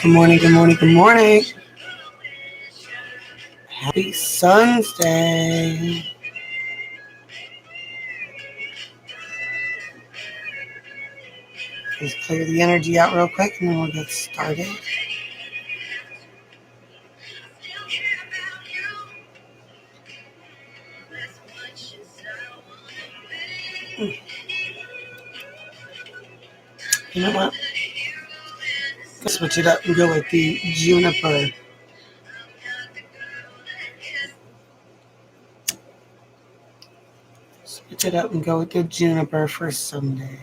Good morning, good morning, good morning. Happy Sun's Day. Just clear the energy out real quick and then we'll get started. You know what? Let's switch it up and go with the juniper. Switch it up and go with the juniper for Sunday.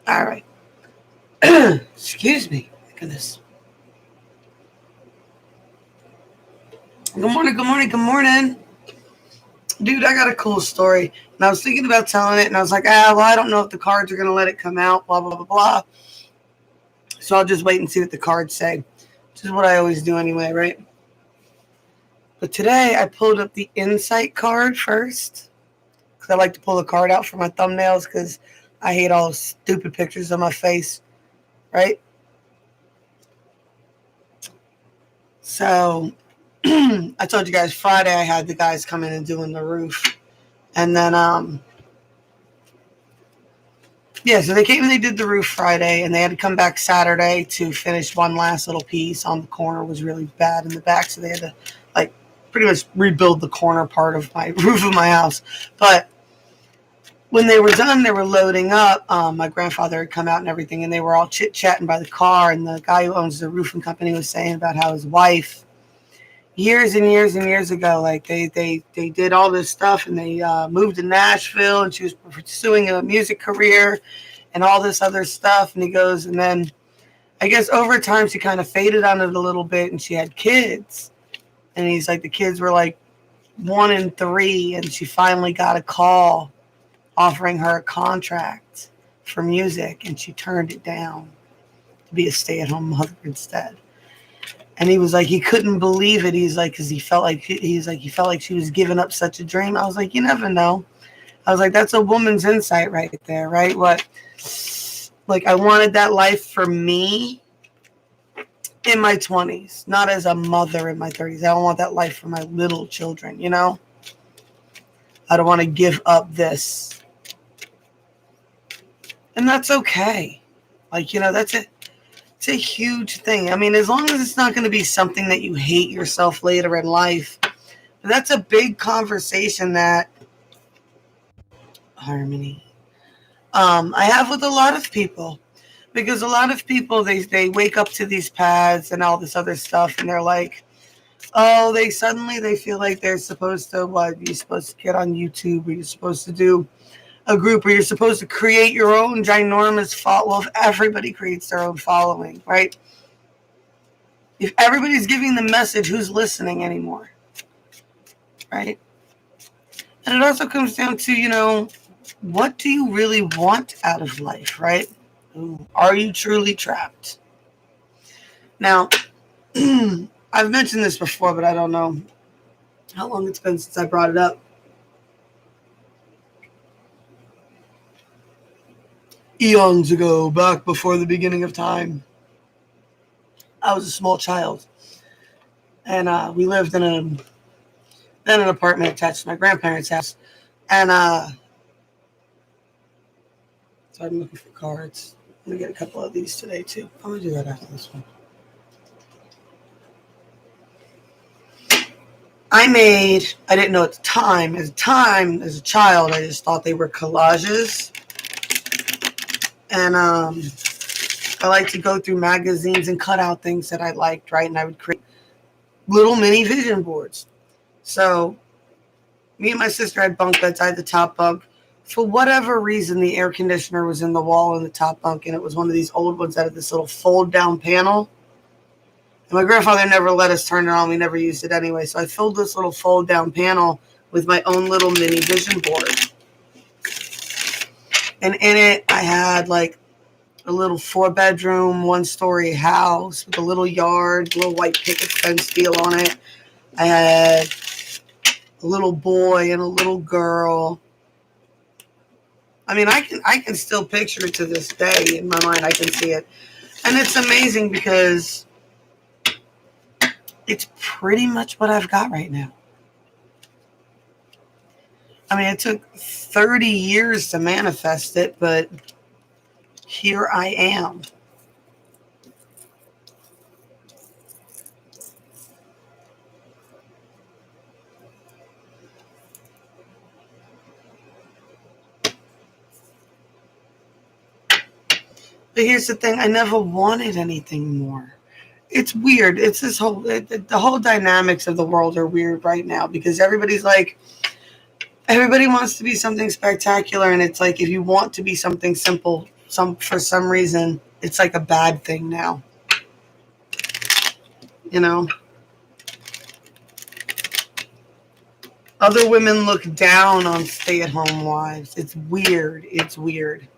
All right. Excuse me. Look at this. Good morning, good morning, good morning. Dude, I got a cool story. And I was thinking about telling it, and I was like, I don't know if the cards are going to let it come out, blah, blah, blah, blah. So I'll just wait and see what the cards say, which is what I always do anyway, right? But today I pulled up the insight card first, because I like to pull the card out for my thumbnails, because I hate all those stupid pictures of my face, right? So I told you guys Friday I had the guys come in and doing the roof. And then, so they came and they did the roof Friday, and they had to come back Saturday to finish one last little piece on the corner. It was really bad in the back, so they had to, pretty much rebuild the corner part of my roof of my house. But when they were done, they were loading up. My grandfather had come out and everything, and they were all chit-chatting by the car, and the guy who owns the roofing company was saying about how his wife, years and years and years ago, they did all this stuff, and they moved to Nashville, and she was pursuing a music career and all this other stuff. And he goes, and then I guess over time she kind of faded on it a little bit, and she had kids. And he's like, the kids were like 1 and 3, and she finally got a call offering her a contract for music, and she turned it down to be a stay-at-home mother instead. And he was like, he couldn't believe it. He's like, because he felt like she was giving up such a dream. I was like, you never know. I was like, that's a woman's insight right there, right? I wanted that life for me in my 20s, not as a mother in my 30s. I don't want that life for my little children, you know? I don't want to give up this. And that's okay. That's it. It's a huge thing. I mean, as long as it's not going to be something that you hate yourself later in life, that's a big conversation that Harmony I have with a lot of people. Because a lot of people, they wake up to these paths and all this other stuff, and they're like, oh, they feel like they're supposed to, you're supposed to get on YouTube, or you're supposed to do a group, or you're supposed to create your own ginormous well, if everybody creates their own following, right? If everybody's giving the message, who's listening anymore, right? And it also comes down to, what do you really want out of life, right? Are you truly trapped? Now, I've mentioned this before, but I don't know how long it's been since I brought it up. Eons ago, back before the beginning of time, I was a small child, and we lived in an apartment attached to my grandparents' house, and so I'm looking for cards. I'm gonna get a couple of these today too. I'm gonna do that after this one. I didn't know at the time. As a child, I just thought they were collages. And I like to go through magazines and cut out things that I liked, right? And I would create little mini vision boards. So me and my sister had bunk beds. I had the top bunk. For whatever reason, the air conditioner was in the wall in the top bunk, and it was one of these old ones that had this little fold-down panel. And my grandfather never let us turn it on. We never used it anyway. So I filled this little fold-down panel with my own little mini vision board. And in it, I had a a little 4-bedroom, 1-story house with a little yard, little white picket fence deal on it. I had a little boy and a little girl. I mean, I can still picture it to this day in my mind. I can see it. And it's amazing because it's pretty much what I've got right now. I mean, it took 30 years to manifest it, but here I am. But here's the thing, I never wanted anything more. It's weird. It's this whole, the whole dynamics of the world are weird right now because everybody's like, everybody wants to be something spectacular. And it's like, if you want to be something simple, for some reason, it's like a bad thing now. You know? Other women look down on stay-at-home wives. It's weird. It's weird.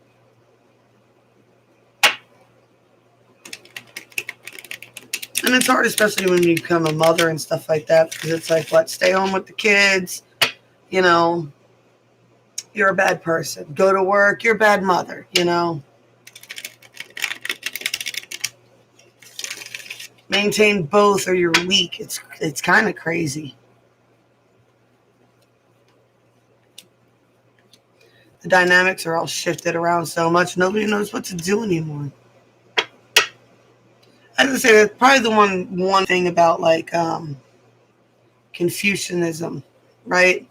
And it's hard, especially when you become a mother and stuff like that, because it's like, what, stay home with the kids, you know, you're a bad person. Go to work, you're a bad mother, you know. Maintain both or you're weak. It's kind of crazy. The dynamics are all shifted around so much, nobody knows what to do anymore. I would say that's probably the one thing about like Confucianism, right?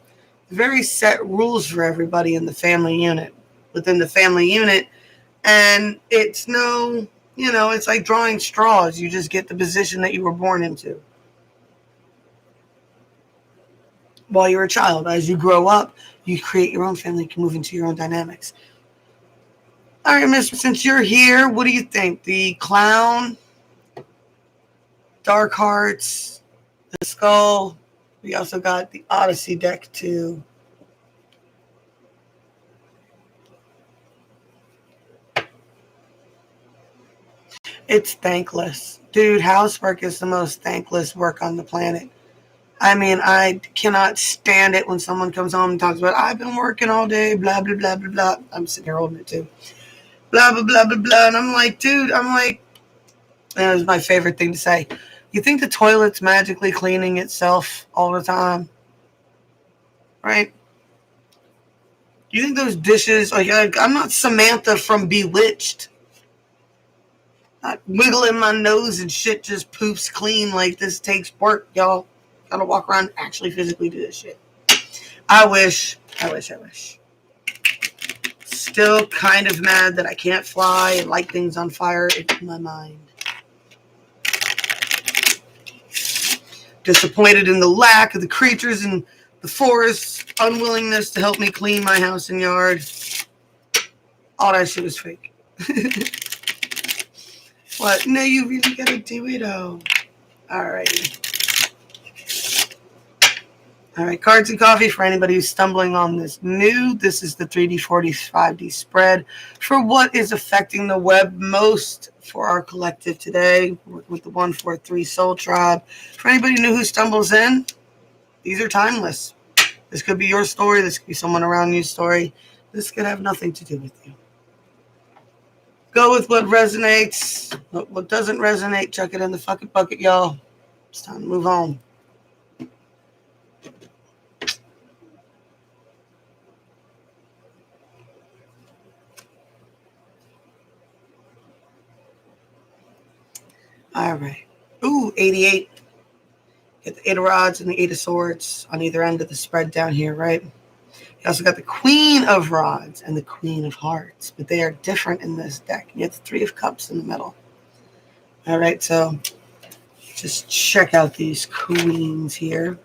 Very set rules for everybody in the family unit, within the family unit, and it's no, you know, it's like drawing straws. You just get the position that you were born into while you're a child. As you grow up, you create your own family, you can move into your own dynamics. All right, Miss, since you're here, what do you think? The clown, Dark Hearts, the skull. We also got the Odyssey deck too. It's thankless. Dude, housework is the most thankless work on the planet. I mean, I cannot stand it when someone comes home and talks about, I've been working all day, blah, blah, blah, blah, blah. I'm sitting here holding it too. Blah, blah, blah, blah, blah. And I'm like, dude, that was my favorite thing to say. You think the toilet's magically cleaning itself all the time? Right? You think those dishes, like, I'm not Samantha from Bewitched. Not wiggling my nose and shit just poops clean. Like, this takes work, y'all. Gotta walk around and actually physically do this shit. I wish. Still kind of mad that I can't fly and light things on fire in my mind. Disappointed in the lack of the creatures in the forest, unwillingness to help me clean my house and yard. All that shit was fake. What? No, you really gotta do it, oh. Alrighty. Alright, cards and coffee for anybody who's stumbling on this new. This is the 3D, 4D, 5D spread for what is affecting the web most for our collective today with the 143 Soul Tribe. For anybody new who stumbles in, these are timeless. This could be your story. This could be someone around you's story. This could have nothing to do with you. Go with what resonates. What doesn't resonate, chuck it in the fucking bucket, y'all. It's time to move on. All right. Ooh, 88. Get the 8 of rods and the 8 of swords on either end of the spread down here, right? You also got the Queen of Rods and the Queen of Hearts, but they are different in this deck. You have the 3 of Cups in the middle. All right, so just check out these queens here.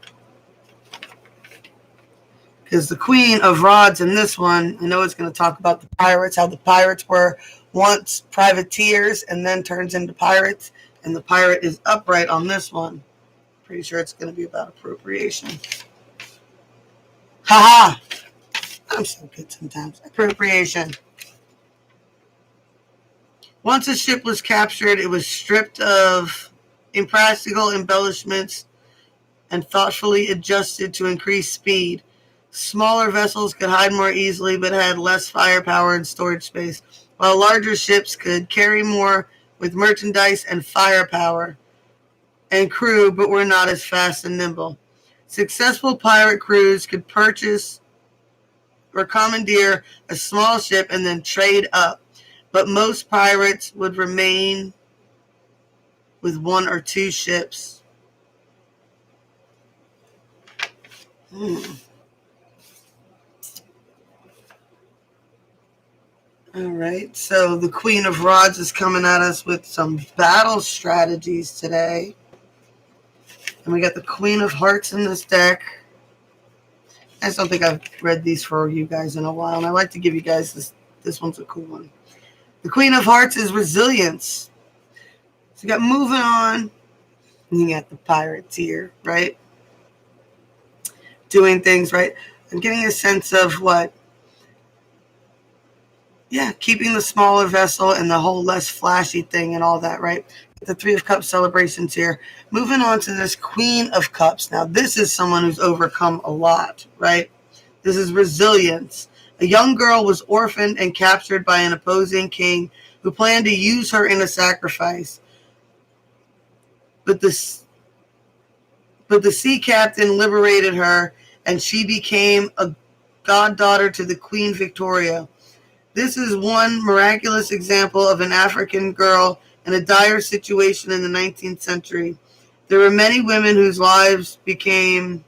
Because the Queen of Rods in this one, I know it's going to talk about the pirates, how the pirates were once privateers and then turns into pirates. And the pirate is upright on this one. Pretty sure it's going to be about appropriation. Ha ha! I'm so good sometimes. Appropriation. Once a ship was captured, it was stripped of impractical embellishments and thoughtfully adjusted to increase speed. Smaller vessels could hide more easily but had less firepower and storage space, while larger ships could carry more with merchandise and firepower and crew but were not as fast and nimble. Successful pirate crews could purchase or commandeer a small ship and then trade up, but most pirates would remain with one or two ships. All right, so the Queen of Rods is coming at us with some battle strategies today. And we got the Queen of Hearts in this deck. I just don't think I've read these for you guys in a while, and I like to give you guys this. This one's a cool one. The Queen of Hearts is resilience. So you got moving on, and you got the pirates here, right? Doing things, right? I'm getting a sense of what? Yeah, keeping the smaller vessel and the whole less flashy thing and all that, right? The Three of Cups celebrations here. Moving on to this Queen of Cups. Now, this is someone who's overcome a lot, right? This is resilience. A young girl was orphaned and captured by an opposing king who planned to use her in a sacrifice. But the sea captain liberated her, and she became a goddaughter to the Queen Victoria. This is one miraculous example of an African girl in a dire situation in the 19th century. There were many women whose lives became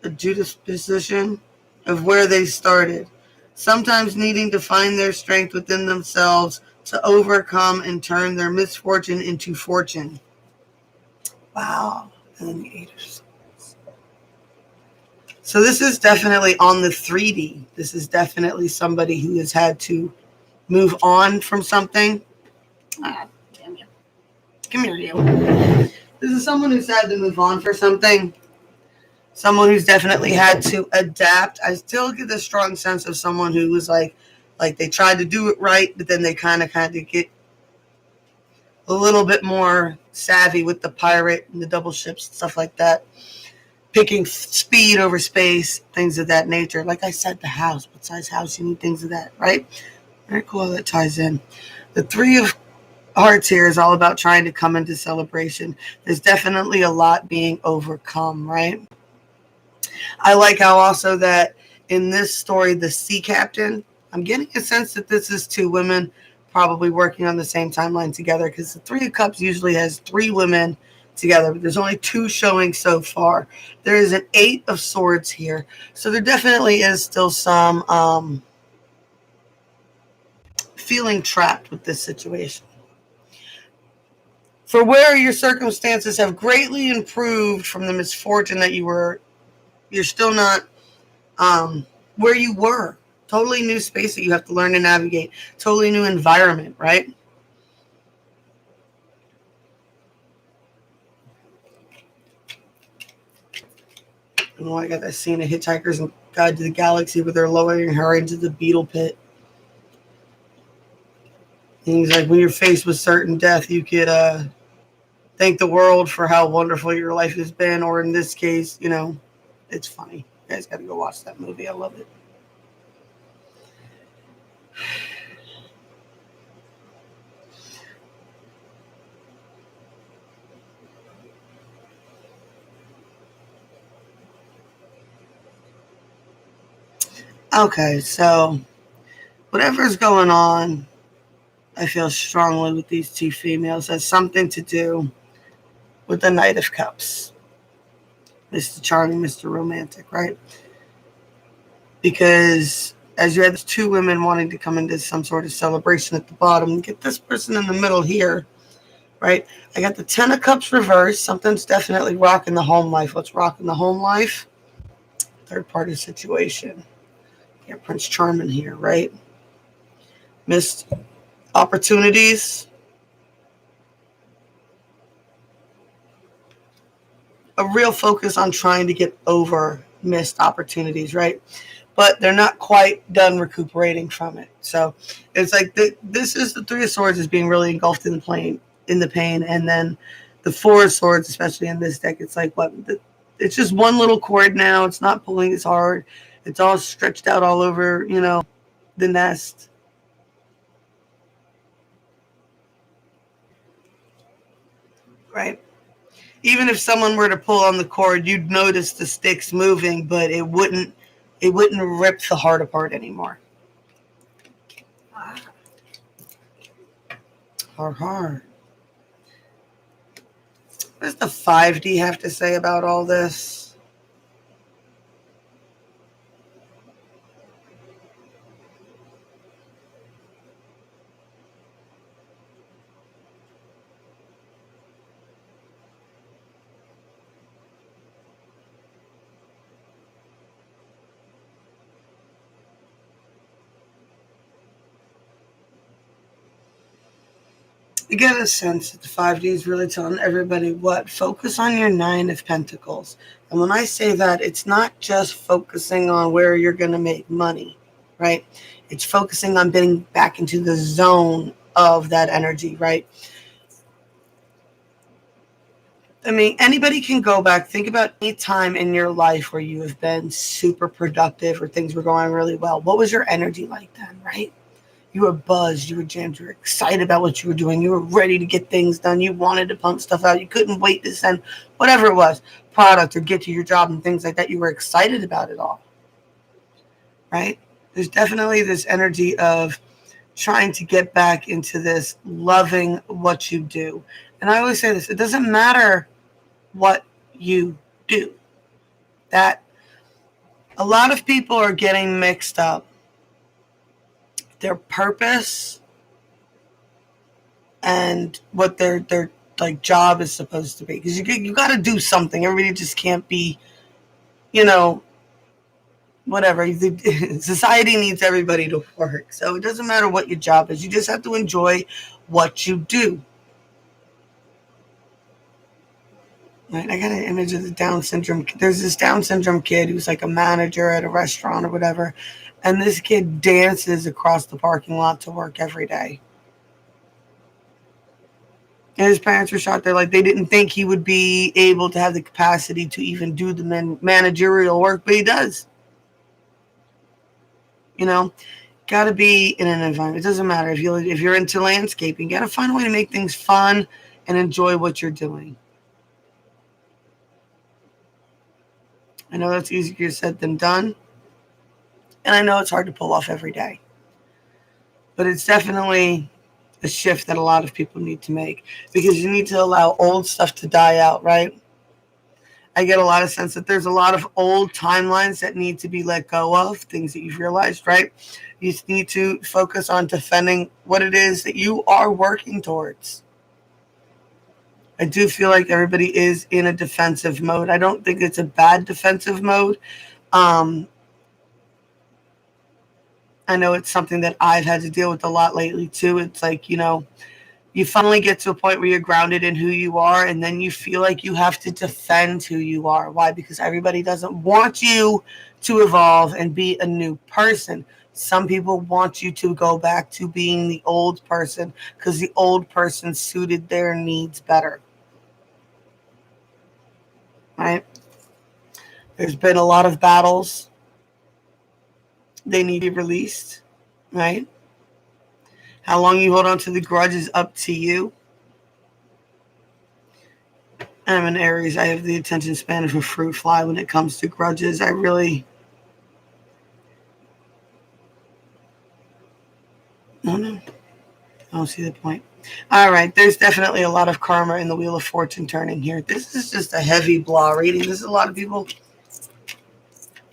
a juxtaposition of where they started, sometimes needing to find their strength within themselves to overcome and turn their misfortune into fortune. Wow. And then the Eight of Swords. So this is definitely on the 3D. This is definitely somebody who has had to move on from something. Ah, damn you. Come here, you. This is someone who's had to move on for something. Someone who's definitely had to adapt. I still get the strong sense of someone who was like they tried to do it right, but then they kind of get a little bit more savvy with the pirate and the double ships and stuff like that. Picking speed over space, things of that nature. Like I said, the house. What size house you need, things of that, right? Very cool how that ties in. The Three of Hearts here is all about trying to come into celebration. There's definitely a lot being overcome, right? I like how also that in this story, the sea captain, I'm getting a sense that this is two women probably working on the same timeline together, because the Three of Cups usually has three women together, but there's only two showing so far. There is an Eight of Swords here, so there definitely is still some feeling trapped with this situation. For where your circumstances have greatly improved from the misfortune that you're still not where you were. Totally new space that you have to learn to navigate. Totally new environment, right? Oh, I got that scene of Hitchhiker's Guide to the Galaxy where they're lowering her into the beetle pit. And he's like, when you're faced with certain death, you could thank the world for how wonderful your life has been. Or in this case, it's funny. You guys got to go watch that movie. I love it. Okay, so whatever's going on, I feel strongly with these two females has something to do with the Knight of Cups. Mr. Charming, Mr. Romantic, right? Because as you had two women wanting to come into some sort of celebration at the bottom, get this person in the middle here, right? I got the Ten of Cups reversed. Something's definitely rocking the home life. What's rocking the home life? Third party situation. You got Prince Charming here, right? Missed opportunities. A real focus on trying to get over missed opportunities, right? but they're not quite done recuperating from it. So it's like this is the Three of Swords is being really engulfed in the pain, and then the Four of Swords, especially in this deck, it's like it's just one little cord now. It's not pulling as hard. It's all stretched out all over, the nest. Right? Even if someone were to pull on the cord, you'd notice the sticks moving, but it wouldn't rip the heart apart anymore. Har. What does the 5D have to say about all this? You get a sense that the 5D is really telling everybody what? Focus on your 9 of Pentacles. And when I say that, it's not just focusing on where you're going to make money, right? It's focusing on getting back into the zone of that energy, right? I mean, anybody can go back. Think about any time in your life where you have been super productive or things were going really well. What was your energy like then, right? You were buzzed, you were jammed, you were excited about what you were doing, you were ready to get things done, you wanted to pump stuff out, you couldn't wait to send whatever it was, product or get to your job and things like that. You were excited about it all, right? There's definitely this energy of trying to get back into this loving what you do. And I always say this, it doesn't matter what you do. That a lot of people are getting mixed up their purpose and what their like job is supposed to be, because you got to do something. Everybody just can't be, whatever. Society needs everybody to work, so it doesn't matter what your job is. You just have to enjoy what you do. Right? I got an image of the Down syndrome. There's this Down syndrome kid who's like a manager at a restaurant or whatever, and this kid dances across the parking lot to work every day. And his parents were shocked. They're like, they didn't think he would be able to have the capacity to even do the managerial work, but he does. Got to be in an environment. It doesn't matter if you're into landscaping. You got to find a way to make things fun and enjoy what you're doing. I know that's easier said than done, and I know it's hard to pull off every day. But it's definitely a shift that a lot of people need to make, because you need to allow old stuff to die out, right? I get a lot of sense that there's a lot of old timelines that need to be let go of, things that you've realized, right? You need to focus on defending what it is that you are working towards. I do feel like everybody is in a defensive mode. I don't think it's a bad defensive mode. I know it's something that I've had to deal with a lot lately too. It's like, you finally get to a point where you're grounded in who you are, and then you feel like you have to defend who you are. Why? Because everybody doesn't want you to evolve and be a new person. Some people want you to go back to being the old person because the old person suited their needs better. Right? There's been a lot of battles. They need to be released. Right? How long you hold on to the grudge is up to you. I'm an Aries. I have the attention span of a fruit fly when it comes to grudges. I don't know. I don't see the point. All right. There's definitely a lot of karma in the Wheel of Fortune turning here. This is just a heavy blah reading. This is a lot of people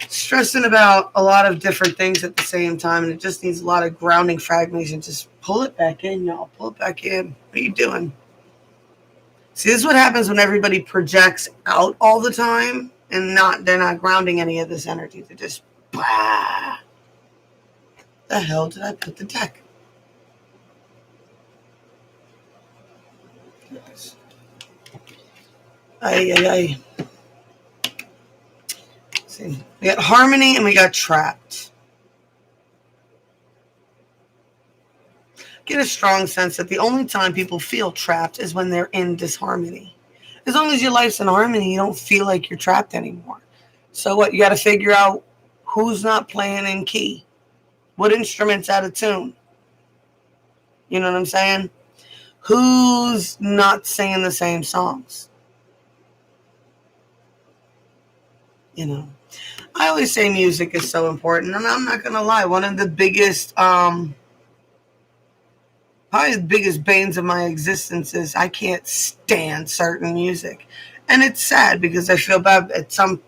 stressing about a lot of different things at the same time, and it just needs a lot of grounding fragmentation. Just pull it back in, y'all. Pull it back in. What are you doing? See, this is what happens when everybody projects out all the time and they're not grounding any of this energy. They're just, bah. The hell did I put the deck? Ay. See, we got harmony and we got trapped. Get a strong sense that the only time people feel trapped is when they're in disharmony. As long as your life's in harmony, you don't feel like you're trapped anymore. So what? You got to figure out who's not playing in key, what instrument's out of tune. You know what I'm saying? Who's not singing the same songs? You know, I always say music is so important, and I'm not gonna lie. One of the biggest, probably the biggest banes of my existence is I can't stand certain music, and it's sad because I feel bad at some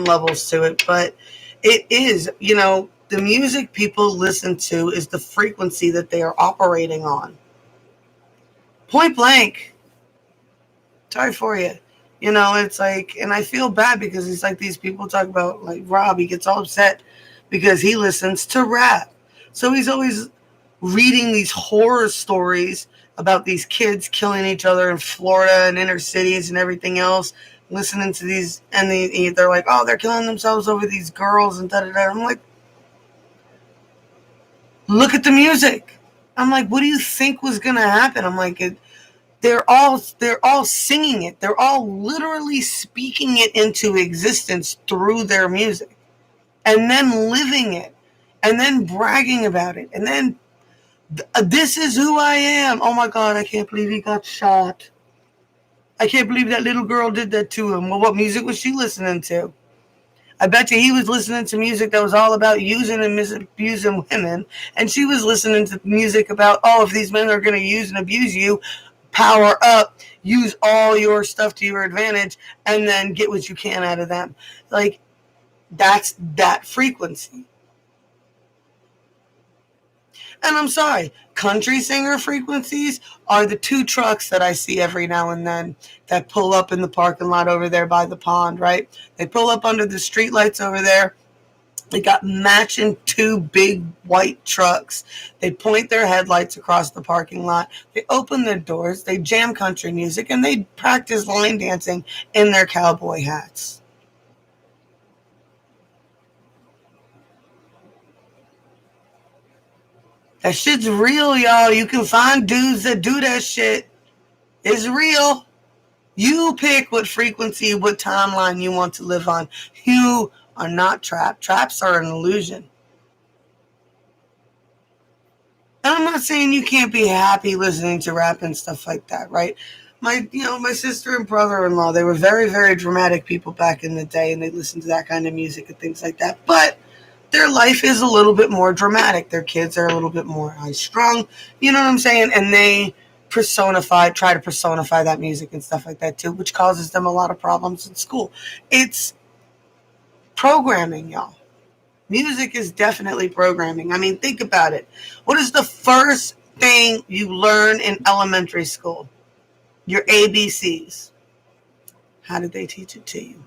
levels to it, but it is. You know, the music people listen to is the frequency that they are operating on. Point blank. Sorry for you. You know, it's like, and I feel bad because it's like these people talk about, like Rob, he gets all upset because he listens to rap. So he's always reading these horror stories about these kids killing each other in Florida and inner cities and everything else, listening to these, and they're like, oh, they're killing themselves over these girls and da-da-da. I'm like, look at the music. I'm like, what do you think was going to happen? I'm like, they're all singing it. They're all literally speaking it into existence through their music, and then living it, and then bragging about it, and then this is who I am. Oh my God, I can't believe he got shot. I can't believe that little girl did that to him. Well, what music was she listening to? I bet you he was listening to music that was all about using and abusing women, and she was listening to music about, oh, if these men are going to use and abuse you, power up, use all your stuff to your advantage, and then get what you can out of them. Like, that's that frequency. And I'm sorry, country singer frequencies are the two trucks that I see every now and then that pull up in the parking lot over there by the pond, right? They pull up under the street lights over there. They got matching two big white trucks. They point their headlights across the parking lot. They open their doors. They jam country music, and they practice line dancing in their cowboy hats. That shit's real, y'all. You can find dudes that do that shit. It's real. You pick what frequency, what timeline you want to live on. You are not trapped. Traps are an illusion. And I'm not saying you can't be happy listening to rap and stuff like that, right? My sister and brother-in-law, they were very, very dramatic people back in the day, and they listened to that kind of music and things like that. But their life is a little bit more dramatic. Their kids are a little bit more high-strung, you know what I'm saying? And they try to personify that music and stuff like that too, which causes them a lot of problems in school. It's programming, y'all. Music is definitely programming. I mean, think about it. What is the first thing you learn in elementary school? Your ABCs. How did they teach it to you?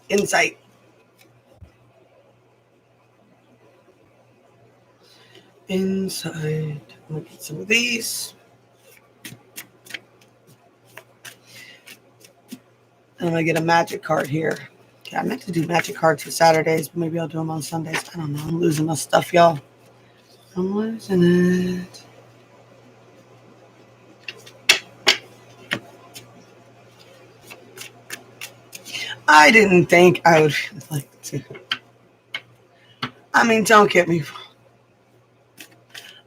Insight. Inside. Let me get some of these. And I'm going to get a magic card here. Okay, I meant to do magic cards for Saturdays, but maybe I'll do them on Sundays. I don't know. I'm losing my stuff, y'all. I'm losing it. I didn't think I would like to. I mean, don't get me wrong.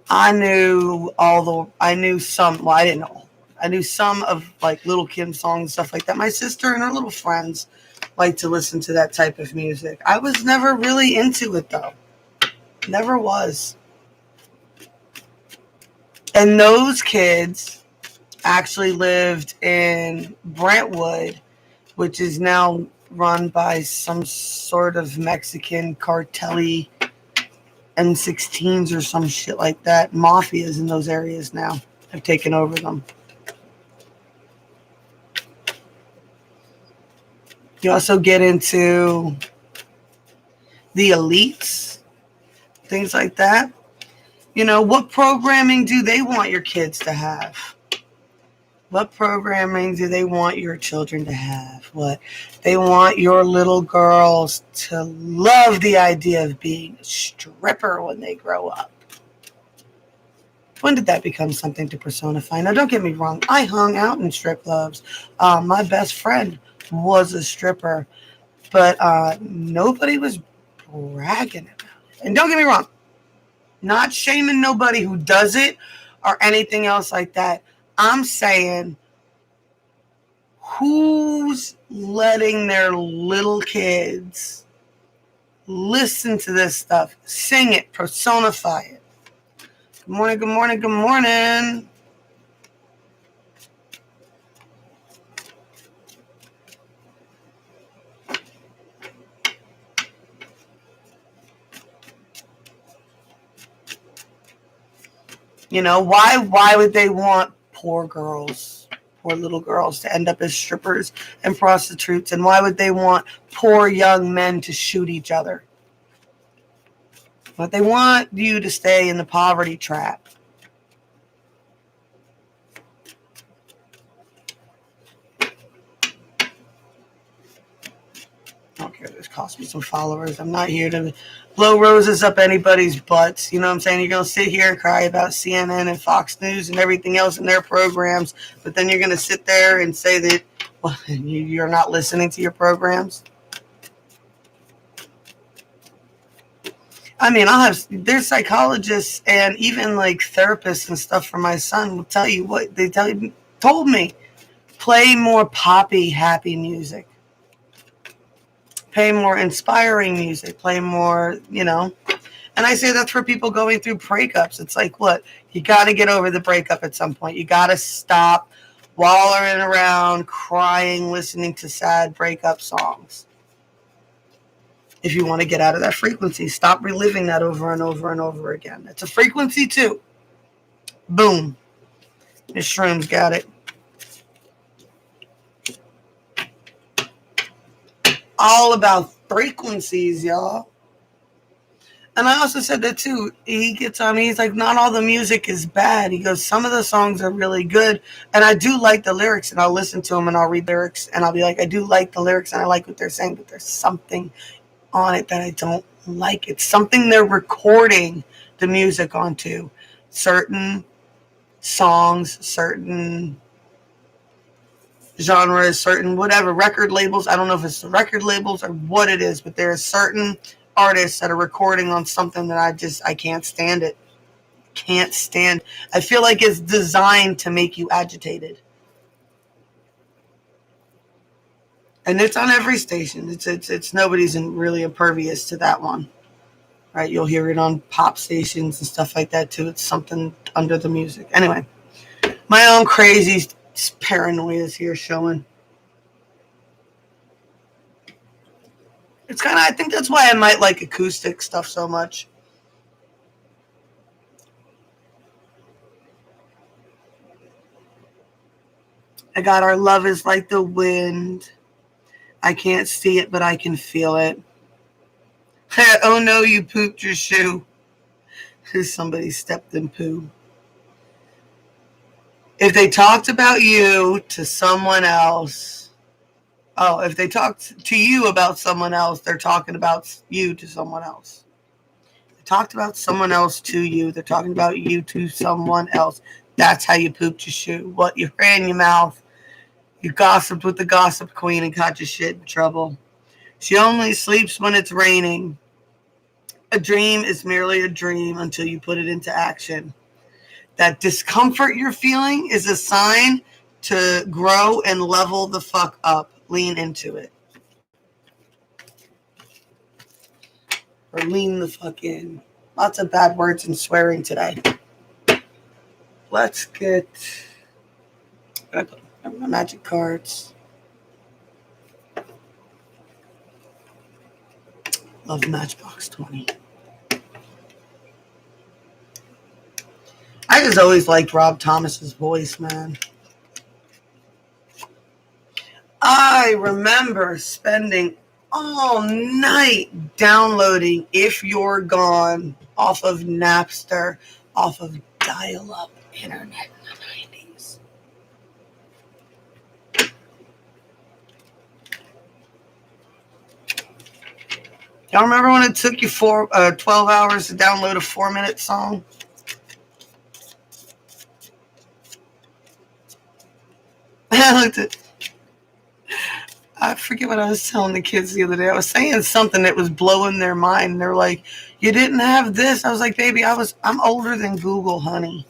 I knew some, well, I didn't know. I knew some of like Little Kim songs and stuff like that. My sister and her little friends like to listen to that type of music. I was never really into it though. Never was. And those kids actually lived in Brentwood, which is now run by some sort of Mexican cartel-y M16s or some shit like that. Mafias in those areas now have taken over them. You also get into the elites, things like that. You know, what programming do they want your kids to have? What programming do they want your children to have? What they want your little girls to love the idea of being a stripper when they grow up. When did that become something to personify? Now, don't get me wrong. I hung out in strip clubs. My best friend was a stripper, but nobody was bragging about it. And don't get me wrong. Not shaming nobody who does it or anything else like that. I'm saying, who's letting their little kids listen to this stuff, sing it, personify it? Good morning, good morning, good morning. You know, why would they want poor little girls to end up as strippers and prostitutes? And why would they want poor young men to shoot each other? But they want you to stay in the poverty trap. I don't care if this costs me some followers. I'm not here to blow roses up anybody's butts. You know what I'm saying? You're going to sit here and cry about CNN and Fox News and everything else in their programs, but then you're going to sit there and say that, well, you're not listening to your programs. I mean, there's psychologists and even like therapists and stuff for my son will tell you what they told me. Play more poppy, happy music. Play more inspiring music. Play more, And I say that's for people going through breakups. It's like, what? You got to get over the breakup at some point. You got to stop wallowing around, crying, listening to sad breakup songs. If you want to get out of that frequency, stop reliving that over and over and over again. It's a frequency too. Boom. Miss Shroom's got it. All about frequencies, y'all. And I also said that too. He gets on me. He's like, not all the music is bad. He goes, some of the songs are really good. And I do like the lyrics. And I'll listen to them and I'll read lyrics. And I'll be like, I do like the lyrics and I like what they're saying. But there's something on it that I don't like. It's something they're recording the music onto. Certain songs, certain genres, certain whatever, record labels. I don't know if it's the record labels or what it is, but there are certain artists that are recording on something that I can't stand it. Can't stand. I feel like it's designed to make you agitated. And it's on every station. It's nobody's really impervious to that one, right? You'll hear it on pop stations and stuff like that too. It's something under the music. Anyway, my own crazy paranoia is here showing. It's kind of, I think that's why I might like acoustic stuff so much. I got Our Love Is Like the Wind. I can't see it, but I can feel it. Oh no, you pooped your shoe. Somebody stepped in poo. If they talked about you to someone else, if they talked to you about someone else, they're talking about you to someone else. They talked about someone else to you, they're talking about you to someone else. That's how you pooped your shoe. What you ran your mouth. You gossiped with the gossip queen and got your shit in trouble. She only sleeps when it's raining. A dream is merely a dream until you put it into action. That discomfort you're feeling is a sign to grow and level the fuck up. Lean into it. Or lean the fuck in. Lots of bad words and swearing today. Let's get my magic cards. Love Matchbox 20. I just always liked Rob Thomas's voice, man. I remember spending all night downloading If You're Gone off of Napster, off of dial-up internet in the 90s. Y'all remember when it took you 12 hours to download a 4-minute song? I looked at. I forget what I was telling the kids the other day. I was saying something that was blowing their mind. They're like, "You didn't have this." I was like, "Baby, I'm older than Google, honey."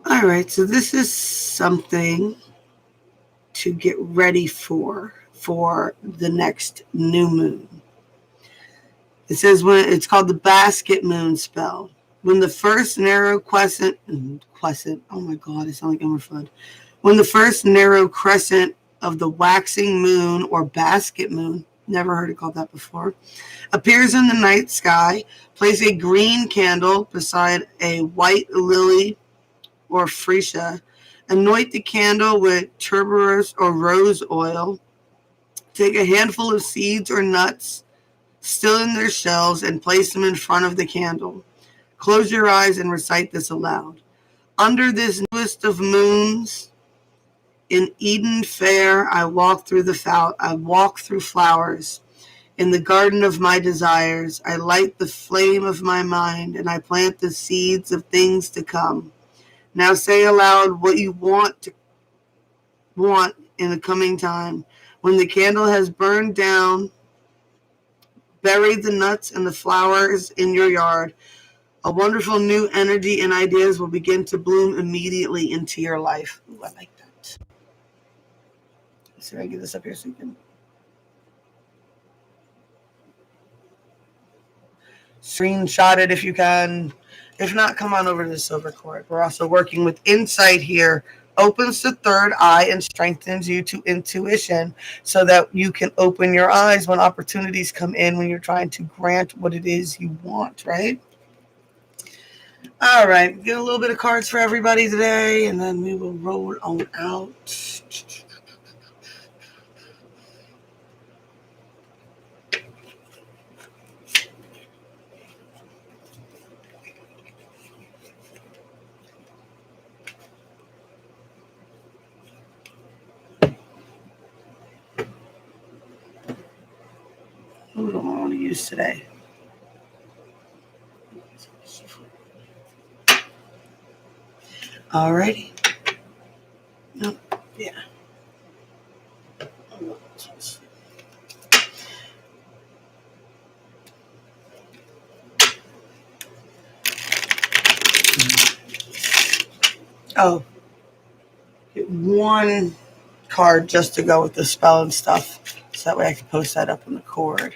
All right, so this is something to get ready for the next new moon. It says when it's called the basket moon spell. When the first narrow crescent, oh my God, it sounds like Elmer Fudd. When the first narrow crescent of the waxing moon or basket moon, never heard it called that before, appears in the night sky, place a green candle beside a white lily or freesia, anoint the candle with tuberose or rose oil, take a handful of seeds or nuts still in their shells and place them in front of the candle. Close your eyes and recite this aloud. Under this newest of moons, in Eden fair, I walk through flowers. In the garden of my desires, I light the flame of my mind, and I plant the seeds of things to come. Now say aloud what you want in the coming time. When the candle has burned down, bury the nuts and the flowers in your yard. A wonderful new energy and ideas will begin to bloom immediately into your life. Ooh, I like that. Let's see if I can get this up here so you can screenshot it if you can. If not, come on over to the Silver Cord. We're also working with insight here. Opens the third eye and strengthens you to intuition so that you can open your eyes when opportunities come in when you're trying to grant what it is you want, right? All right, get a little bit of cards for everybody today, and then we will roll on out. Who do I want to use today? Alrighty. Nope. Yeah. Oh, get one card just to go with the spell and stuff, so that way I can post that up on the cord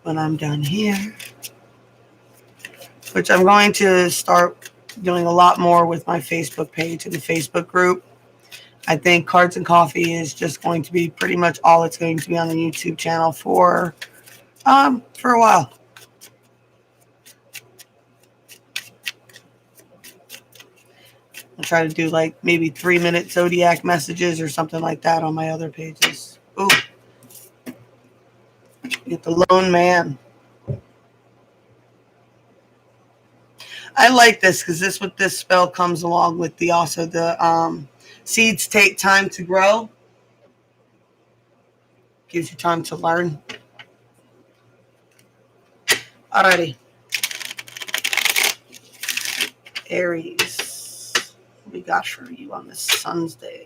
when I'm done here. Which I'm going to start doing a lot more with my Facebook page and the Facebook group. I think Cards and Coffee is just going to be pretty much all it's going to be on the YouTube channel for a while. I'll try to do like maybe 3-minute zodiac messages or something like that on my other pages. Ooh. Get the lone man. I like this because this spell comes along with the seeds take time to grow. Gives you time to learn. Alrighty. Aries. What we got for you on this Sun's Day?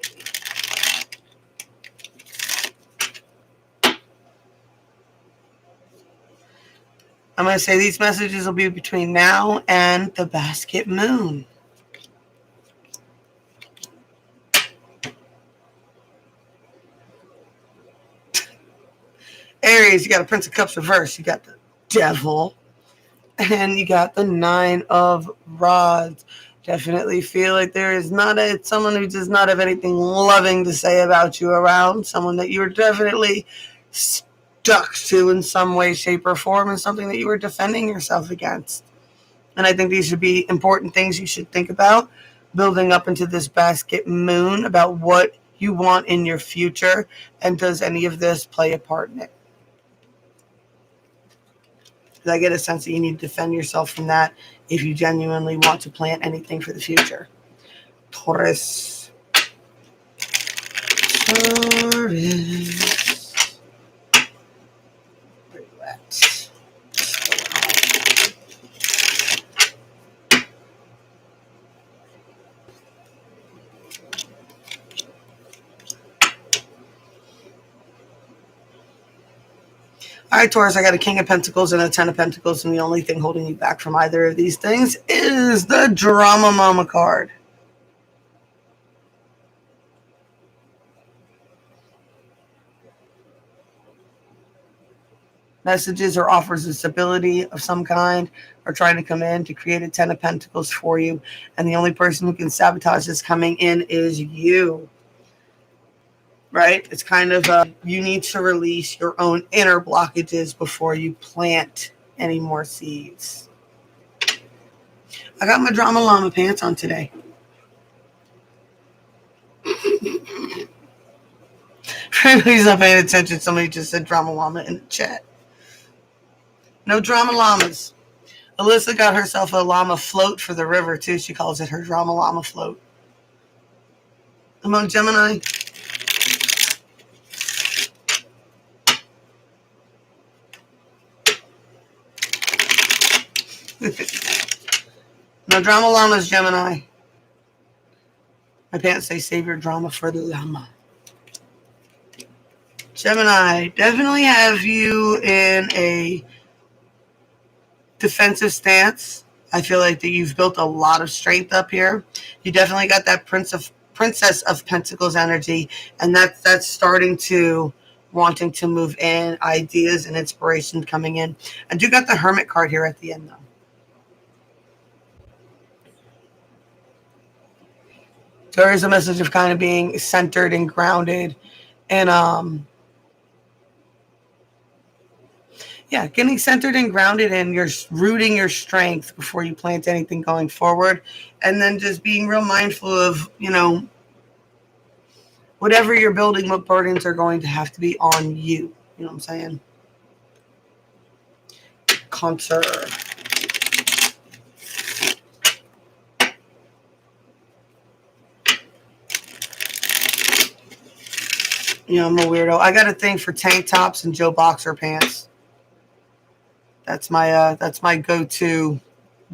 I'm going to say these messages will be between now and the basket moon. Aries, you got a Prince of Cups reverse. You got the Devil. And you got the Nine of Rods. Definitely feel like there is someone who does not have anything loving to say about you around. Someone that you're definitely stuck to in some way, shape, or form, and something that you were defending yourself against. And I think these should be important things you should think about. building up into this basket moon about what you want in your future, and does any of this play a part in it? Because I get a sense that you need to defend yourself from that if you genuinely want to plant anything for the future. Taurus. Taurus. Where you at? All right, Taurus, I got a King of Pentacles and a Ten of Pentacles, and the only thing holding you back from either of these things is the Drama Mama card. Messages or offers of stability of some kind are trying to come in to create a Ten of Pentacles for you, and the only person who can sabotage this coming in is you. Right? It's kind of you need to release your own inner blockages before you plant any more seeds. I got my Drama Llama pants on today. For anybody's not paying attention, somebody just said Drama Llama in the chat. No Drama Llamas. Alyssa got herself a llama float for the river, too. She calls it her Drama Llama float. Come on, Gemini. No Drama Llamas, Gemini. My pants say save your drama for the llama. Gemini, definitely have you in a defensive stance. I feel like that you've built a lot of strength up here. You definitely got that Princess of Pentacles energy, and that's starting to wanting to move in, ideas and inspiration coming in. I do got the Hermit card here at the end, though. There is a message of kind of being centered and grounded, and yeah, getting centered and grounded, and you're rooting your strength before you plant anything going forward, and then just being real mindful of, whatever you're building, what burdens are going to have to be on you. You know what I'm saying? Cancer. I'm a weirdo. I got a thing for tank tops and Joe boxer pants. That's my go-to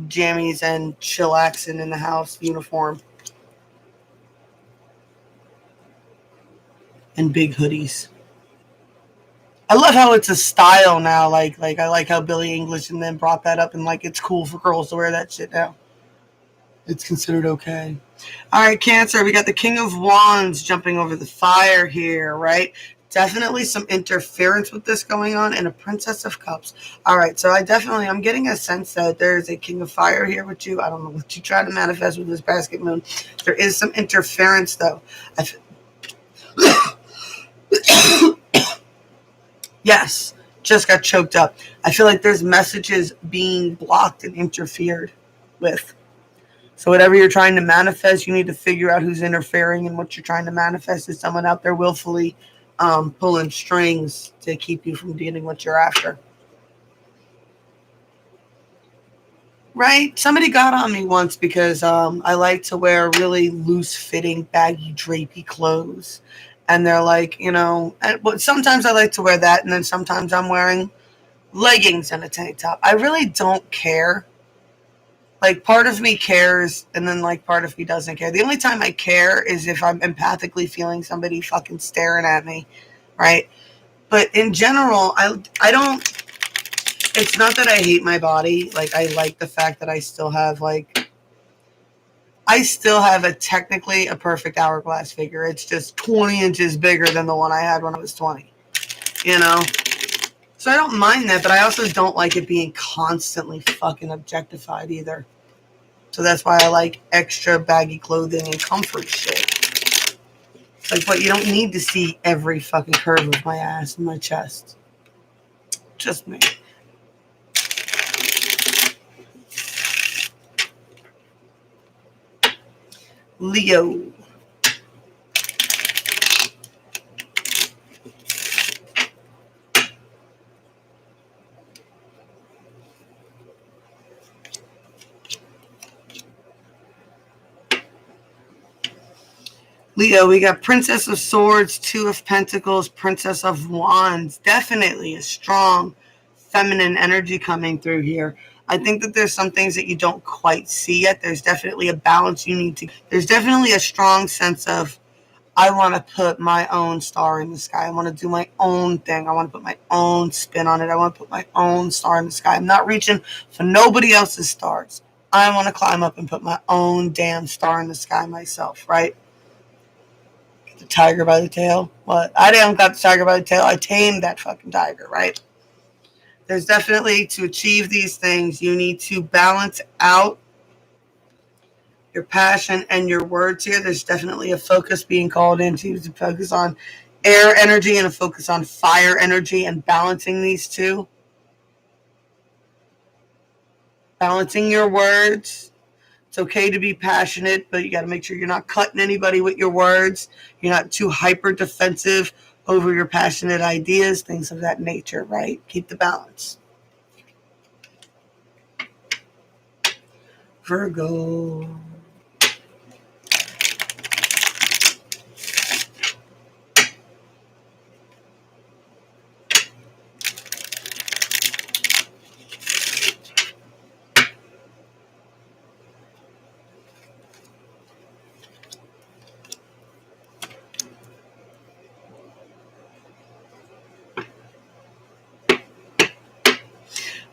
jammies and chillaxing in the house uniform. And big hoodies. I love how it's a style now. Like I like how Billie English and then brought that up, and like it's cool for girls to wear that shit now. It's considered okay. All right, Cancer, we got the King of Wands jumping over the fire here, right? Definitely some interference with this going on, and a Princess of Cups. All right, so I'm getting a sense that there's a King of Fire here with you. I don't know what you try to manifest with this basket moon. There is some interference, though. Yes, just got choked up. I feel like there's messages being blocked and interfered with. So whatever you're trying to manifest, you need to figure out who's interfering, and what you're trying to manifest is someone out there willfully pulling strings to keep you from getting what you're after. Right? Somebody got on me once because I like to wear really loose-fitting, baggy, drapey clothes. And they're like, sometimes I like to wear that, and then sometimes I'm wearing leggings and a tank top. I really don't care. Like, part of me cares, and then, like, part of me doesn't care. The only time I care is if I'm empathically feeling somebody fucking staring at me, right? But in general, I don't... It's not that I hate my body. Like, I like the fact that I still have, technically a perfect hourglass figure. It's just 20 inches bigger than the one I had when I was 20, So I don't mind that, but I also don't like it being constantly fucking objectified either. So that's why I like extra baggy clothing and comfort shit. Like, but you don't need to see every fucking curve of my ass and my chest. Just me. Leo. Leo, we got Princess of Swords, Two of Pentacles, Princess of Wands. Definitely a strong feminine energy coming through here. I think that there's some things that you don't quite see yet. There's definitely a balance you need to. There's definitely a strong sense of, I want to put my own star in the sky. I want to do my own thing. I want to put my own spin on it. I want to put my own star in the sky. I'm not reaching for nobody else's stars. I want to climb up and put my own damn star in the sky myself, right? The tiger by the tail. What? I didn't got the tiger by the tail. I tamed that fucking tiger, right? There's definitely, to achieve these things, you need to balance out your passion and your words here. There's definitely a focus being called into to focus on air energy and a focus on fire energy and balancing these two. Balancing your words. It's okay to be passionate, but you got to make sure you're not cutting anybody with your words. You're not too hyper defensive over your passionate ideas, things of that nature, right? Keep the balance. Virgo.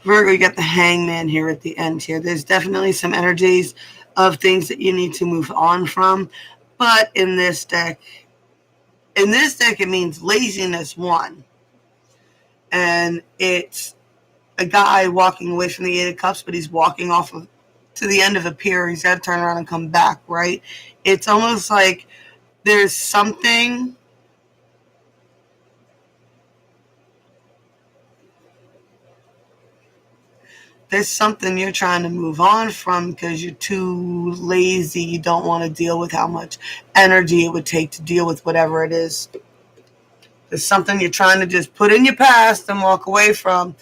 Virgo, you got the Hangman here at the end here. There's definitely some energies of things that you need to move on from. But in this deck, it means laziness won. And it's a guy walking away from the Eight of Cups, but he's walking off of to the end of a pier. He's got to turn around and come back, right? It's almost like there's something you're trying to move on from because you're too lazy. You don't want to deal with how much energy it would take to deal with whatever it is. There's something you're trying to just put in your past and walk away from.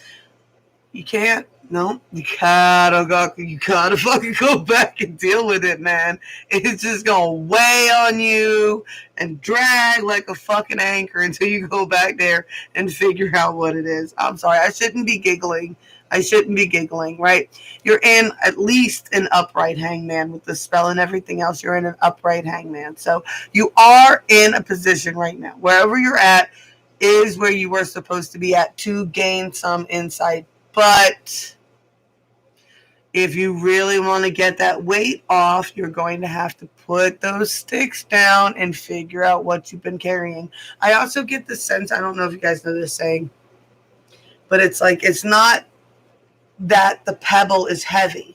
You can't. No, you gotta fucking go back and deal with it, man. It's just gonna weigh on you and drag like a fucking anchor until you go back there and figure out what it is. I'm sorry, I shouldn't be giggling, right? You're in at least an upright hangman with the spell and everything else. You're in an upright hangman. So you are in a position right now. Wherever you're at is where you were supposed to be at to gain some insight. But if you really want to get that weight off, you're going to have to put those sticks down and figure out what you've been carrying. I also get the sense, I don't know if you guys know this saying, but it's like, it's not that the pebble is heavy.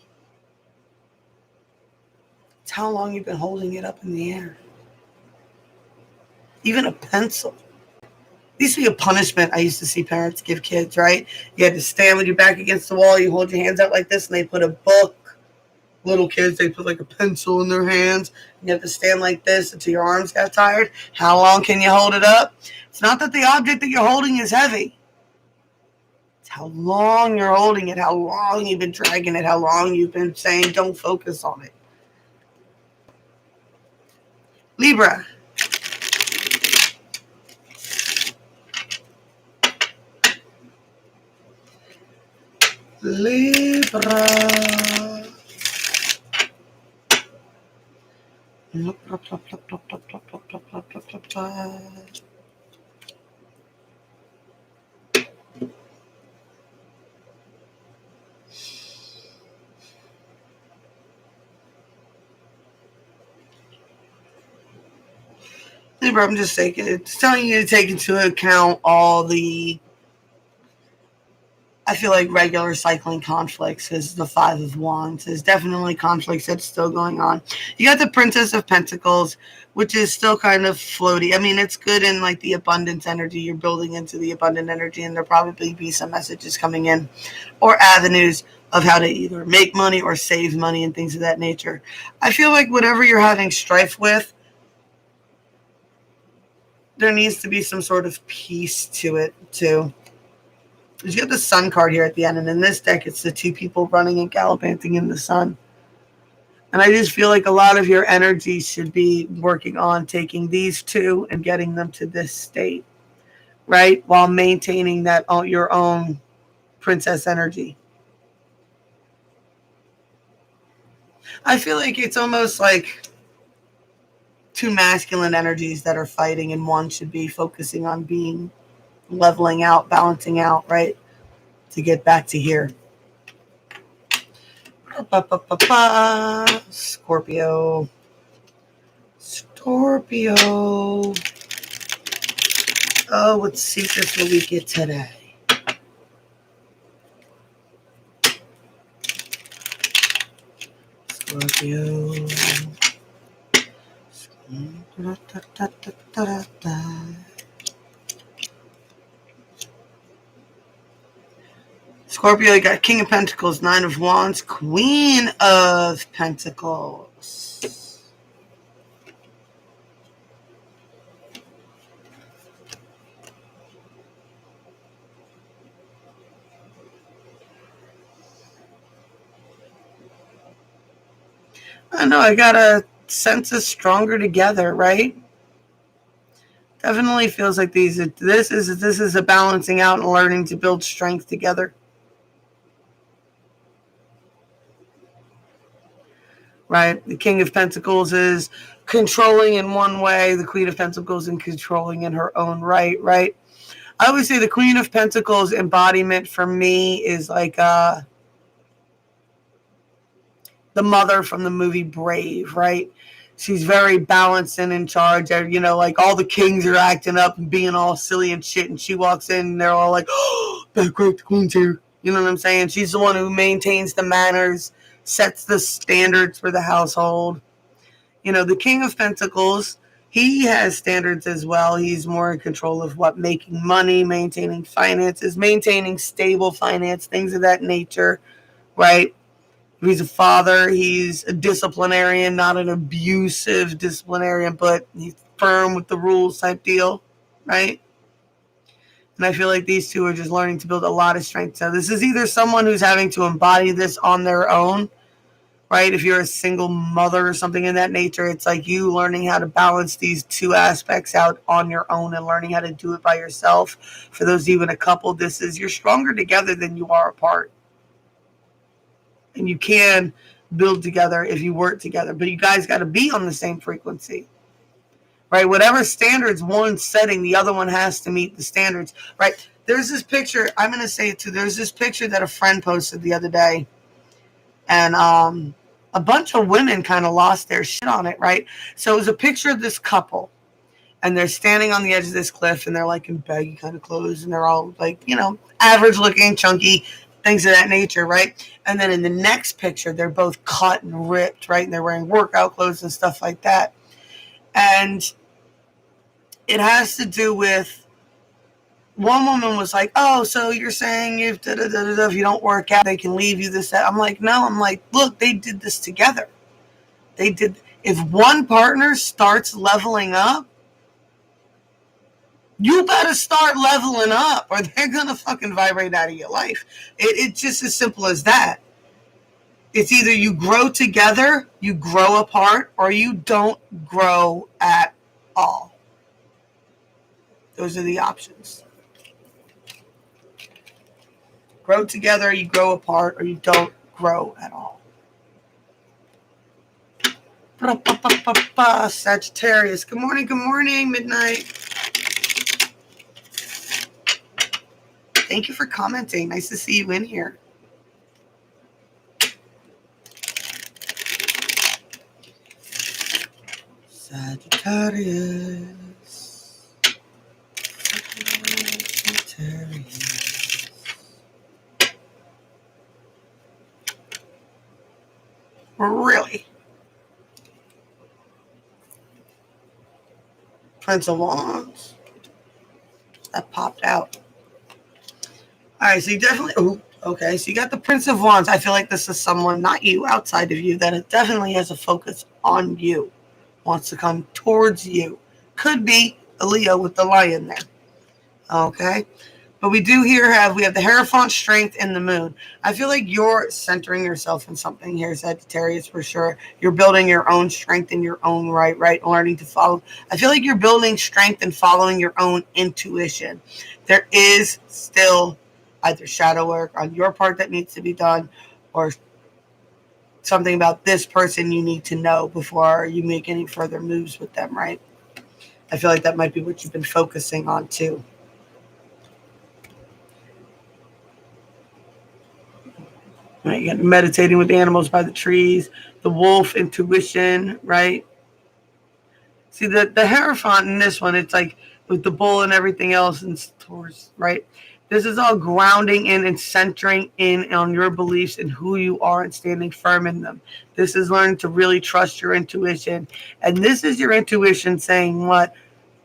It's how long you've been holding it up in the air. Even a pencil. It used to be a punishment I used to see parents give kids, right? You had to stand with your back against the wall. You hold your hands out like this, and they put a book. Little kids, they put like a pencil in their hands. You have to stand like this until your arms got tired. How long can you hold it up? It's not that the object that you're holding is heavy. It's how long you're holding it, how long you've been dragging it, how long you've been saying don't focus on it. Libra. Libra. Libra, I'm just saying, it's telling you to take into account all the I feel like regular cycling conflicts is the Five of Wands. There's definitely conflicts that's still going on. You got the Princess of Pentacles, which is still kind of floaty. I mean, it's good in like the abundance energy. You're building into the abundant energy, and there'll probably be some messages coming in or avenues of how to either make money or save money and things of that nature. I feel like whatever you're having strife with, there needs to be some sort of peace to it too. You get the sun card here at the end, and in this deck, it's the two people running and gallivanting in the sun. And I just feel like a lot of your energy should be working on taking these two and getting them to this state, right? While maintaining that your own princess energy. I feel like it's almost like two masculine energies that are fighting, and one should be focusing on being leveling out, balancing out, right? To get back to here. Scorpio. Oh, what secrets will we get today? Scorpio. Scorpio, you got King of Pentacles, Nine of Wands, Queen of Pentacles. I know, I got a sense of stronger together, right? Definitely feels like this is a balancing out and learning to build strength together. Right? The King of Pentacles is controlling in one way, the Queen of Pentacles is controlling in her own right, right? I always say the Queen of Pentacles embodiment for me is like the mother from the movie Brave, right? She's very balanced and in charge. You know, like all the kings are acting up and being all silly and shit, and she walks in and they're all like, oh, that great, the queen's here. You know what I'm saying? She's the one who maintains the manners, sets the standards for the household. You know, the King of Pentacles, he has standards as well. He's more in control of what, making money, maintaining finances, maintaining stable finance, things of that nature, right? He's a father. He's a disciplinarian, not an abusive disciplinarian, but he's firm with the rules type deal, right? And I feel like these two are just learning to build a lot of strength. So this is either someone who's having to embody this on their own, right? If you're a single mother or something in that nature, it's like you learning how to balance these two aspects out on your own and learning how to do it by yourself. For those even a couple, this is you're stronger together than you are apart. And you can build together if you work together, but you guys got to be on the same frequency, right? Whatever standards one's setting, the other one has to meet the standards, right? There's this picture, I'm going to say it too, there's this picture that a friend posted the other day, and a bunch of women kind of lost their shit on it, right? So it was a picture of this couple, and they're standing on the edge of this cliff, and they're like in baggy kind of clothes, and they're all like, you know, average looking, chunky, things of that nature, right? And then in the next picture, they're both cut and ripped, right? And they're wearing workout clothes and stuff like that. And it has to do with, one woman was like, oh, so you're saying if you don't work out, they can leave you this, that. I'm like, no. I'm like, look, they did this together. They did. If one partner starts leveling up, you better start leveling up or they're going to fucking vibrate out of your life. It's just as simple as that. It's either you grow together, you grow apart, or you don't grow at all. Those are the options. Grow together, you grow apart, or you don't grow at all. Sagittarius. Good morning, midnight. Thank you for commenting. Nice to see you in here. Sagittarius. Really? Prince of Wands. That popped out. All right, so you definitely... Ooh, okay, so you got the Prince of Wands. I feel like this is someone, not you, outside of you, that definitely has a focus on you. Wants to come towards you. Could be a Leo with the lion there. Okay? But we do here we have the Hierophant, Strength, and the Moon. I feel like you're centering yourself in something here, Sagittarius, for sure. You're building your own strength in your own right? Learning to follow. I feel like you're building strength and following your own intuition. There is still either shadow work on your part that needs to be done, or something about this person you need to know before you make any further moves with them, right? I feel like that might be what you've been focusing on too. Right, you got meditating with animals by the trees, the wolf, intuition, right? See, the Hierophant in this one, it's like with the bull and everything else and horse, right? This is all grounding in and centering in on your beliefs and who you are and standing firm in them. This is learning to really trust your intuition. And this is your intuition saying what?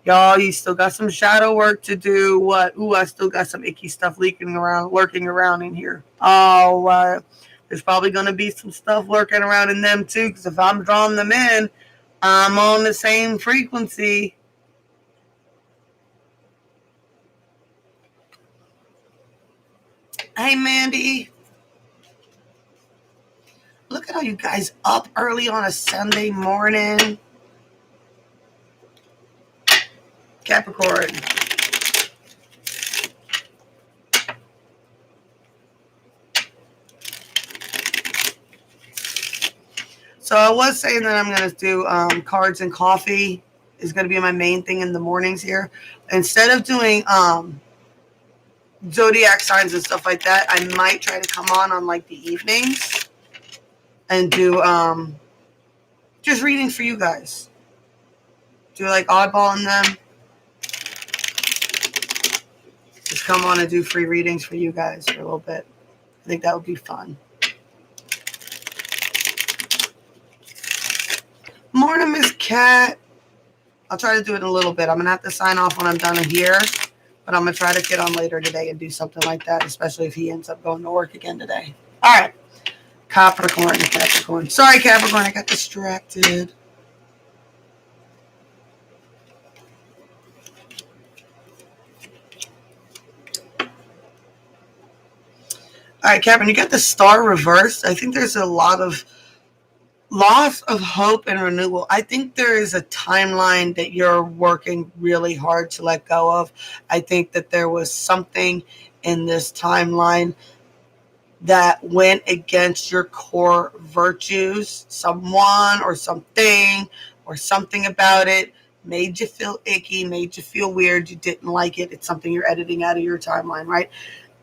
Y'all, you still got some shadow work to do. What? Ooh, I still got some icky stuff lurking around in here. Oh, there's probably going to be some stuff lurking around in them too, because if I'm drawing them in, I'm on the same frequency. Hey, Mandy. Look at all you guys up early on a Sunday morning. Capricorn. So I was saying that I'm going to do cards and coffee is going to be my main thing in the mornings here. Instead of doing zodiac signs and stuff like that, I might try to come on like the evenings and do just readings for you guys. Do like oddball in them. Just come on and do free readings for you guys for a little bit. I think that would be fun. Morning, Miss Cat. I'll try to do it in a little bit. I'm going to have to sign off when I'm done here. But I'm going to try to get on later today and do something like that, especially if he ends up going to work again today. All right. Capricorn. Sorry, Capricorn. I got distracted. All right, Capricorn, you got the star reversed. I think there's a lot of loss of hope and renewal. I think there is a timeline that you're working really hard to let go of. I think that there was something in this timeline that went against your core virtues. Someone or something about it made you feel icky, made you feel weird. You didn't like it. It's something you're editing out of your timeline, right?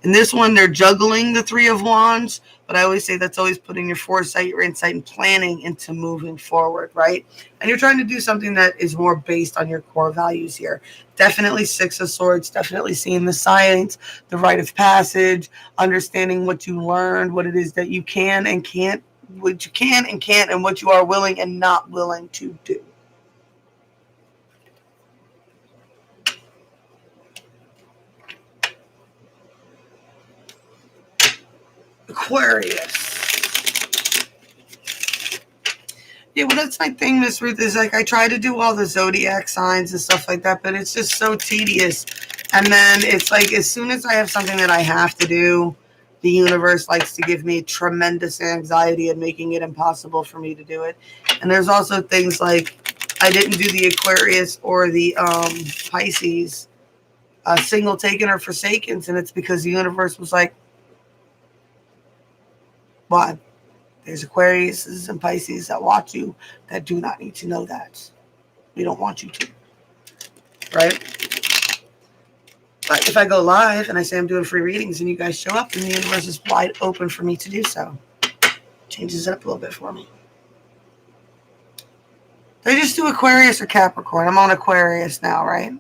In this one, they're juggling the Three of Wands, but I always say that's always putting your foresight, your insight, and planning into moving forward, right? And you're trying to do something that is more based on your core values here. Definitely Six of Swords, definitely seeing the signs, the rite of passage, understanding what you learned, what it is that you can and can't, what you can and can't, and what you are willing and not willing to do. Aquarius. Yeah, well, that's my thing, Miss Ruth, is like I try to do all the zodiac signs and stuff like that, but it's just so tedious. And then it's like as soon as I have something that I have to do, the universe likes to give me tremendous anxiety and making it impossible for me to do it. And there's also things like I didn't do the Aquarius or the Pisces single taken or forsaken, and it's because the universe was like, why? There's Aquariuses and Pisces that watch you that do not need to know that. We don't want you to. Right? But if I go live and I say I'm doing free readings and you guys show up, then the universe is wide open for me to do so. Changes it up a little bit for me. They just do Aquarius or Capricorn. I'm on Aquarius now, right?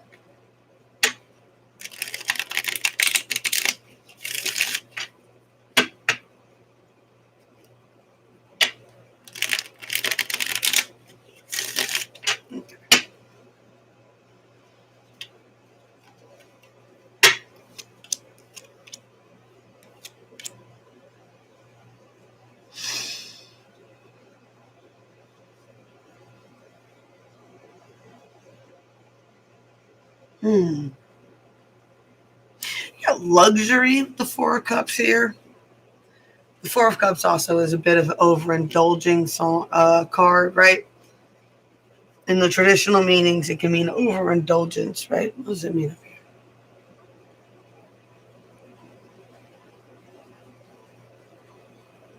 You got luxury, the Four of Cups here. The Four of Cups also is a bit of an overindulging card, right? In the traditional meanings, it can mean overindulgence, right? What does it mean?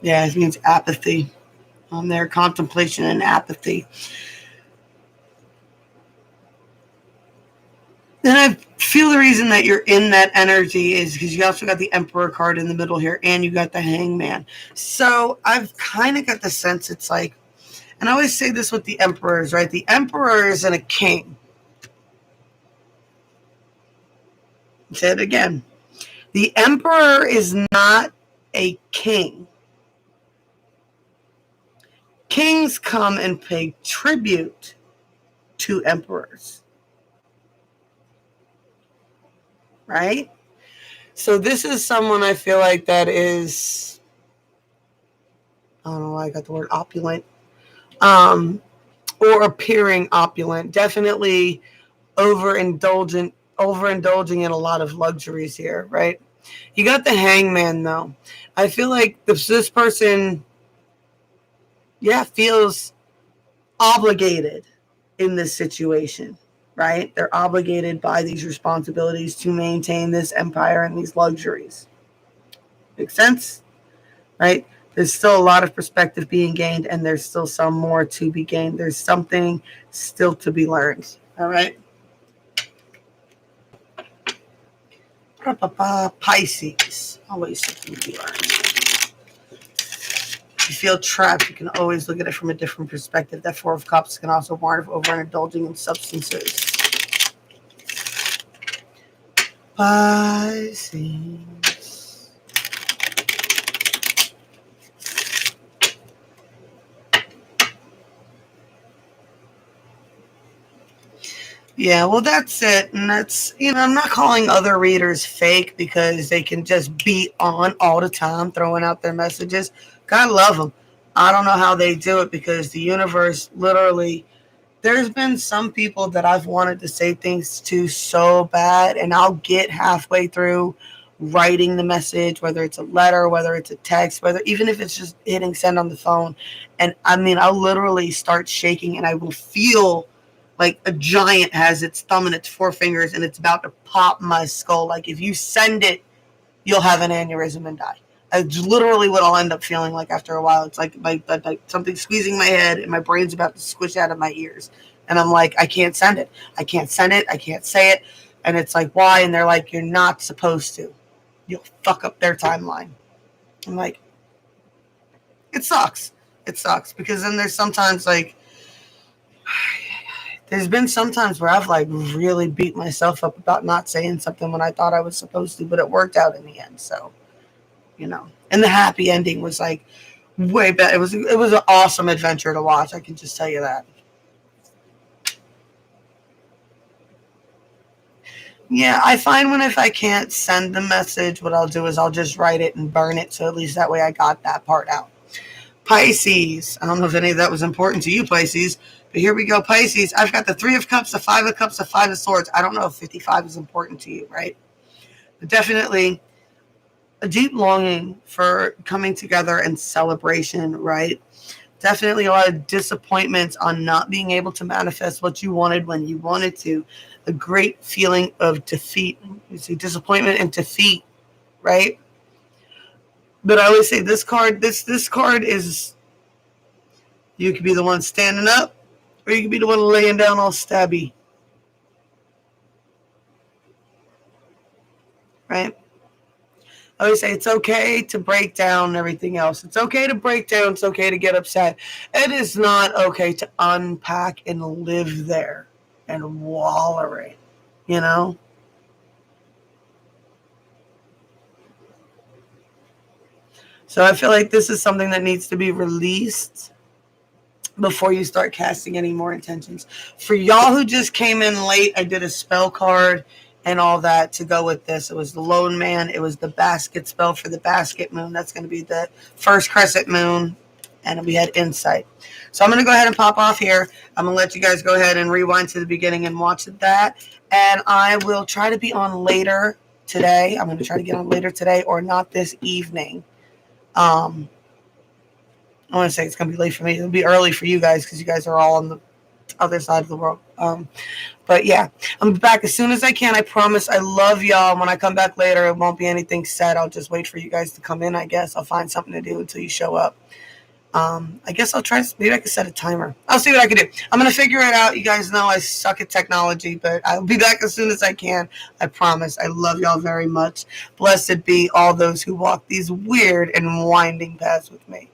Yeah, it means apathy. On their contemplation and apathy. And I feel the reason that you're in that energy is because you also got the Emperor card in the middle here, and you got the Hangman. So I've kind of got the sense it's like, and I always say this with the Emperors, right? The Emperor isn't a king. I'll say it again. The Emperor is not a king. Kings come and pay tribute to emperors. Right? So this is someone I feel like that is, I don't know why I got the word opulent, or appearing opulent. Definitely overindulging in a lot of luxuries here, right? You got the Hangman though. I feel like this person, feels obligated in this situation, right? They're obligated by these responsibilities to maintain this empire and these luxuries. Make sense? Right? There's still a lot of perspective being gained, and there's still some more to be gained. There's something still to be learned. All right? Pisces. Always something to be learned. If you feel trapped, you can always look at it from a different perspective. That Four of Cups can also warn of overindulging in substances. Pisces. Yeah, well, that's it. And that's, I'm not calling other readers fake because they can just be on all the time throwing out their messages. God love them. I don't know how they do it because the universe literally, there's been some people that I've wanted to say things to so bad, and I'll get halfway through writing the message, whether it's a letter, whether it's a text, even if it's just hitting send on the phone. And I'll literally start shaking, and I will feel like a giant has its thumb and its four fingers and it's about to pop my skull. Like if you send it, you'll have an aneurysm and die. It's literally what I'll end up feeling like after a while. It's like something squeezing my head and my brain's about to squish out of my ears. And I'm like, I can't send it. I can't send it. I can't say it. And it's like, why? And they're like, you're not supposed to. You'll fuck up their timeline. I'm like, it sucks. It sucks because then there's sometimes like, there's been some times where I've like really beat myself up about not saying something when I thought I was supposed to, but it worked out in the end. So, and the happy ending was like way better. It was an awesome adventure to watch. I can just tell you that. Yeah, I find if I can't send the message, what I'll do is I'll just write it and burn it. So at least that way I got that part out. Pisces. I don't know if any of that was important to you, Pisces. But here we go, Pisces. I've got the Three of Cups, the Five of Cups, the Five of Swords. I don't know if 55 is important to you, right? But definitely a deep longing for coming together and celebration, right? Definitely a lot of disappointments on not being able to manifest what you wanted when you wanted to. A great feeling of defeat. You see, disappointment and defeat, right? But I always say this card is, you could be the one standing up, or you could be the one laying down all stabby. Right? I always say it's okay to break down and everything else. It's okay to break down. It's okay to get upset. It is not okay to unpack and live there and wallow it, So I feel like this is something that needs to be released before you start casting any more intentions. For y'all who just came in late, I did a spell card and all that to go with this. It was the Lone Man. It was the basket spell for the basket moon. That's going to be the first crescent moon and we had insight. So I'm going to go ahead and pop off here. I'm going to let you guys go ahead and rewind to the beginning and watch that. And I will try to be on later today. I'm going to try to get on later today or not this evening. I want to say it's going to be late for me. It'll be early for you guys because you guys are all on the other side of the world. But yeah, I'm back as soon as I can. I promise. I love y'all. When I come back later, it won't be anything set. I'll just wait for you guys to come in, I guess. I'll find something to do until you show up. I guess I'll try. Maybe I can set a timer. I'll see what I can do. I'm going to figure it out. You guys know I suck at technology, but I'll be back as soon as I can. I promise. I love y'all very much. Blessed be all those who walk these weird and winding paths with me.